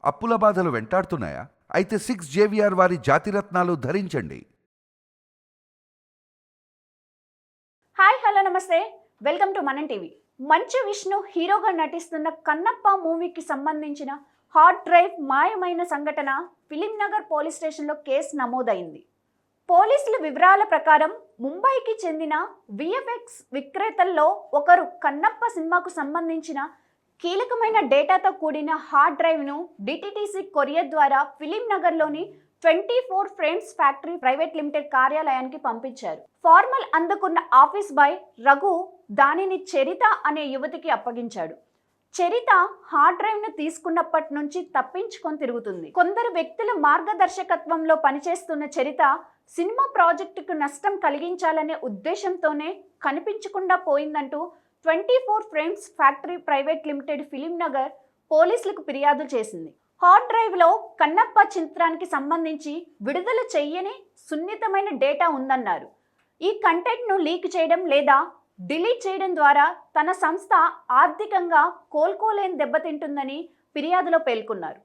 అప్పుల బాధలు వెంటాడుతున్నాయా? అయితే 6 జేవిఆర్ వారి జాతిరత్నాలు ధరించండి. హాయ్ హలో నమస్తే, వెల్కమ్ టు మనం టీవీ. మంచు విష్ణు హీరోగా నటిస్తున్న కన్నప్ప మూవీకి సంబంధించిన హార్డ్ డ్రైవ్ మాయమైన సంఘటన ఫిలిం నగర్ పోలీస్ స్టేషన్లో కేసు నమోదైంది. పోలీసుల వివరాల ప్రకారం ముంబైకి చెందిన విఎఫ్ఎక్స్ విక్రేతల్లో ఒకరు కన్నప్ప సినిమాకు సంబంధించిన కీలకమైన డేటాతో కూడిన హార్డ్ డ్రైవ్ను డిటిటిసి కొరియర్ ద్వారా ఫిలిం నగర్లోని 24 ఫ్రేమ్స్ ఫ్యాక్టరీ ప్రైవేట్ లిమిటెడ్ కార్యాలయానికి పంపించారు. ఫార్మల్ అందుకున్న ఆఫీస్ బాయ్ రఘు దానిని చరిత అనే యువతికి అప్పగించాడు. చరిత హార్డ్ డ్రైవ్ను తీసుకున్నప్పటి నుంచి తప్పించుకొని తిరుగుతుంది. కొందరు వ్యక్తుల మార్గదర్శకత్వంలో పనిచేస్తున్న చరిత సినిమా ప్రాజెక్టుకు నష్టం కలిగించాలనే ఉద్దేశంతోనే కనిపించకుండా పోయిందంటూ 24 frames factory private limited film Nagar పోలీసులకు ఫిర్యాదు చేసింది. హార్డ్ డ్రైవ్లో కన్నప్ప చిత్రానికి సంబంధించి విడుదల చెయ్యని సున్నితమైన డేటా ఉందన్నారు. ఈ కంటెంట్ను లీక్ చేయడం లేదా డిలీట్ చేయడం ద్వారా తన సంస్థ ఆర్థికంగా కోలుకోలేని దెబ్బతింటుందని ఫిర్యాదులో పేర్కొన్నారు.